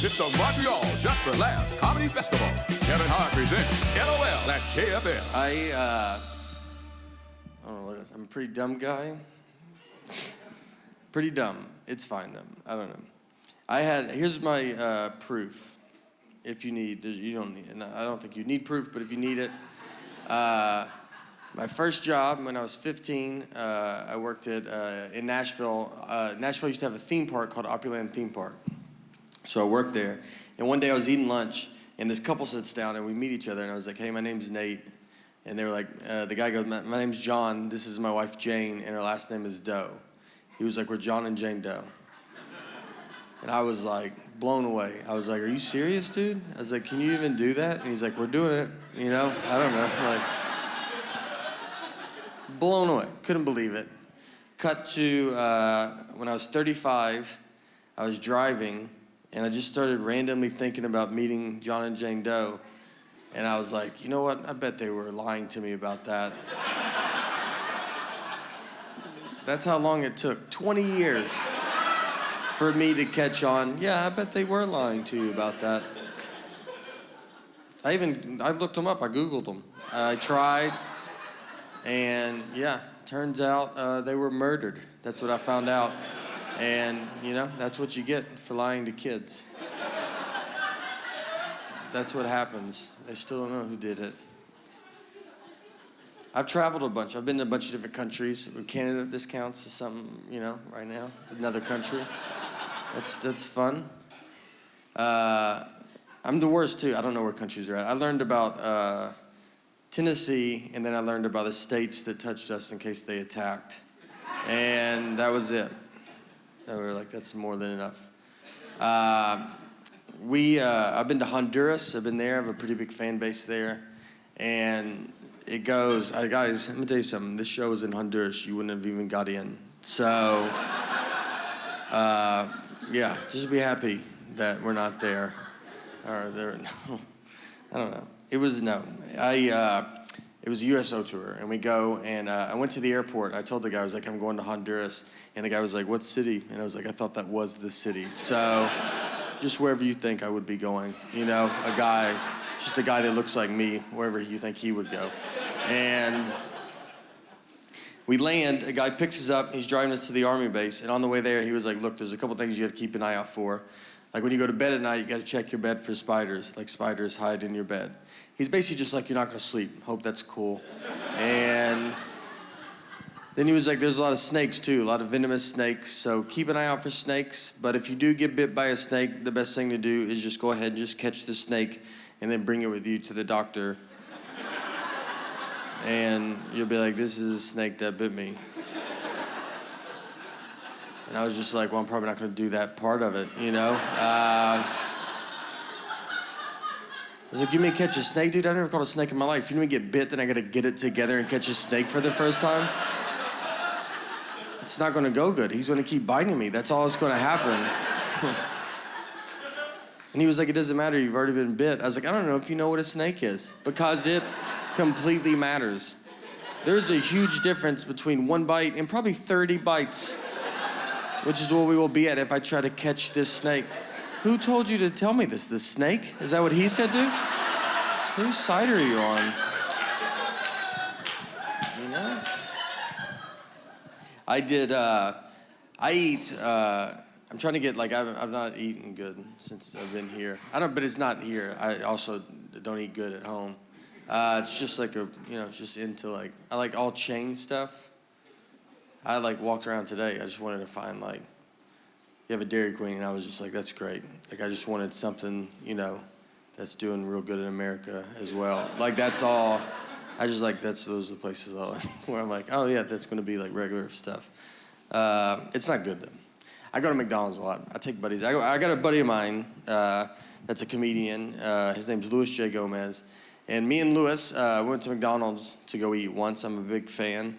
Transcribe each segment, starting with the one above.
It's the Montreal Just for Laughs Comedy Festival. Kevin Hart presents LOL at JFL. I don't know what it is. I'm a pretty dumb guy. Pretty dumb. It's fine though. I don't know. Here's my proof. If you need, you don't need it. No, I don't think you need proof, but if you need it. My first job when I was 15, I worked in Nashville. Nashville used to have a theme park called Opryland Theme Park. So I worked there, and one day I was eating lunch, and this couple sits down, and we meet each other, and I was like, hey, my name's Nate. And they were like, the guy goes, my name's John, this is my wife Jane, and her last name is Doe. He was like, we're John and Jane Doe. And I was like, blown away. I was like, are you serious, dude? I was like, can you even do that? And he's like, we're doing it, you know? I don't know, like, blown away, couldn't believe it. Cut to when I was 35, I was driving, and I just started randomly thinking about meeting John and Jane Doe. And I was like, you know what? I bet they were lying to me about that. That's how long it took, 20 years for me to catch on. Yeah, I bet they were lying to you about that. I looked them up, I Googled them. I tried, and yeah, turns out they were murdered. That's what I found out. And, you know, that's what you get for lying to kids. That's what happens. They still don't know who did it. I've traveled a bunch. I've been to a bunch of different countries. Canada, this counts as something, you know, right now. Another country. That's fun. I'm the worst, too. I don't know where countries are at. I learned about Tennessee, and then I learned about the states that touched us in case they attacked. And that was it. And we were like, that's more than enough. I've been to Honduras. I've been there. I have a pretty big fan base there. And it goes, guys, let me tell you something. This show is in Honduras. You wouldn't have even got in. So, yeah, just be happy that we're not there. Or there, no, I don't know. It was a USO tour, and we go, and I went to the airport. I told the guy, I was like, I'm going to Honduras. And the guy was like, what city? And I was like, I thought that was the city. So just wherever you think I would be going, you know, just a guy that looks like me, wherever you think he would go. And we land, a guy picks us up, he's driving us to the Army base, and on the way there, he was like, look, there's a couple things you gotta keep an eye out for. Like when you go to bed at night, you gotta check your bed for spiders, like spiders hide in your bed. He's basically just like, you're not gonna sleep, hope that's cool. And then he was like, there's a lot of snakes too, a lot of venomous snakes, so keep an eye out for snakes, but if you do get bit by a snake, the best thing to do is just go ahead and just catch the snake and then bring it with you to the doctor. And you'll be like, this is a snake that bit me. And I was just like, well, I'm probably not gonna do that part of it, you know? I was like, you may catch a snake, dude? I never caught a snake in my life. You know me get bit, then I gotta get it together and catch a snake for the first time? It's not gonna go good. He's gonna keep biting me. That's all that's gonna happen. And he was like, it doesn't matter, you've already been bit. I was like, I don't know if you know what a snake is, because it completely matters. There's a huge difference between one bite and probably 30 bites, which is what we will be at if I try to catch this snake. Who told you to tell me this? The snake? Is that what he said, dude? Whose side are you on? You know? I'm trying to get, like, I've not eaten good since I've been here. But it's not here. I also don't eat good at home. It's just like it's just into like, I like all chain stuff. I like walked around today. I just wanted to find like, you have a Dairy Queen, and I was just like, that's great. Like I just wanted something, you know, that's doing real good in America as well. Like that's all, I just like, those are the places where I'm like, oh yeah, that's gonna be like regular stuff. It's not good though. I go to McDonald's a lot. I take buddies. I got a buddy of mine that's a comedian. His name's Luis J. Gomez. And me and Luis went to McDonald's to go eat once. I'm a big fan.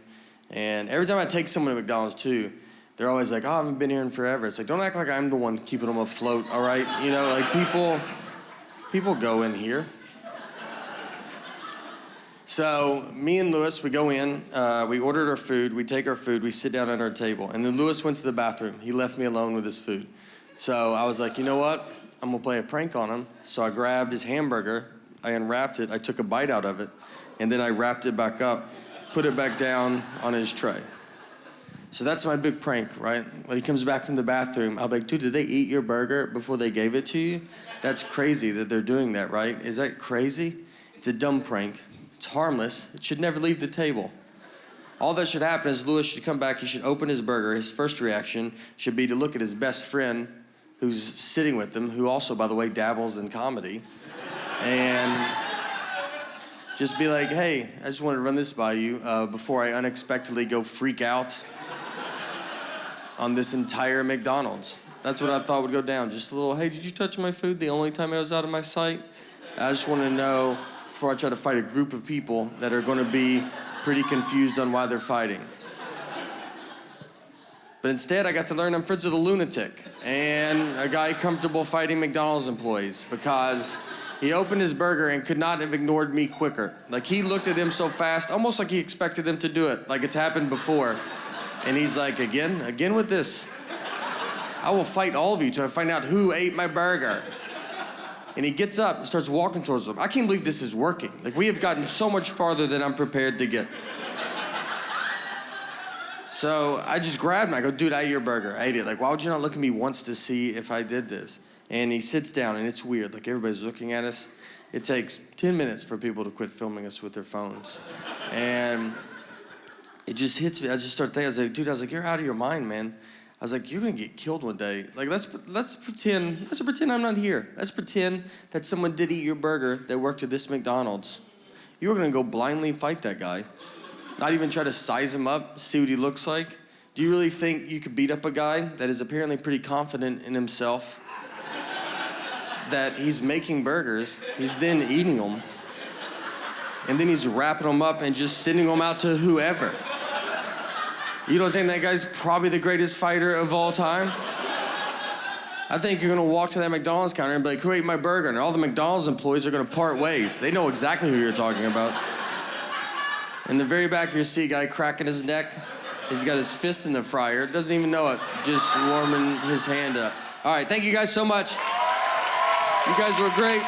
And every time I take someone to McDonald's too, they're always like, oh, I haven't been here in forever. It's like, don't act like I'm the one keeping them afloat, all right? You know, like people go in here. So me and Luis, we go in, we ordered our food, we take our food, we sit down at our table. And then Luis went to the bathroom. He left me alone with his food. So I was like, you know what? I'm gonna play a prank on him. So I grabbed his hamburger, I unwrapped it, I took a bite out of it, and then I wrapped it back up, put it back down on his tray. So that's my big prank, right? When he comes back from the bathroom, I'll be like, dude, did they eat your burger before they gave it to you? That's crazy that they're doing that, right? Is that crazy? It's a dumb prank. It's harmless. It should never leave the table. All that should happen is Louis should come back, he should open his burger. His first reaction should be to look at his best friend who's sitting with him, who also, by the way, dabbles in comedy, and just be like, hey, I just wanted to run this by you before I unexpectedly go freak out on this entire McDonald's. That's what I thought would go down. Just a little, hey, did you touch my food the only time I was out of my sight? I just want to know before I try to fight a group of people that are going to be pretty confused on why they're fighting. But instead, I got to learn I'm friends with a lunatic and a guy comfortable fighting McDonald's employees because he opened his burger and could not have ignored me quicker. Like, he looked at him so fast, almost like he expected them to do it, like it's happened before. And he's like, again with this. I will fight all of you till I find out who ate my burger. And he gets up and starts walking towards them. I can't believe this is working. Like, we have gotten so much farther than I'm prepared to get. So I just grabbed him. I go, dude, I ate your burger. I ate it. Like, why would you not look at me once to see if I did this? And he sits down, and it's weird. Like, everybody's looking at us. It takes 10 minutes for people to quit filming us with their phones. And it just hits me. I just start thinking, I was like, dude, you're out of your mind, man. I was like, you're gonna get killed one day. Like, let's pretend I'm not here. Let's pretend that someone did eat your burger that worked at this McDonald's. You were gonna go blindly fight that guy. Not even try to size him up, see what he looks like. Do you really think you could beat up a guy that is apparently pretty confident in himself? That he's making burgers, he's then eating them, and then he's wrapping them up and just sending them out to whoever. You don't think that guy's probably the greatest fighter of all time? I think you're gonna walk to that McDonald's counter and be like, who ate my burger? And all the McDonald's employees are gonna part ways. They know exactly who you're talking about. In the very back of your seat, guy cracking his neck. He's got his fist in the fryer, doesn't even know it, just warming his hand up. All right, thank you guys so much. You guys were great.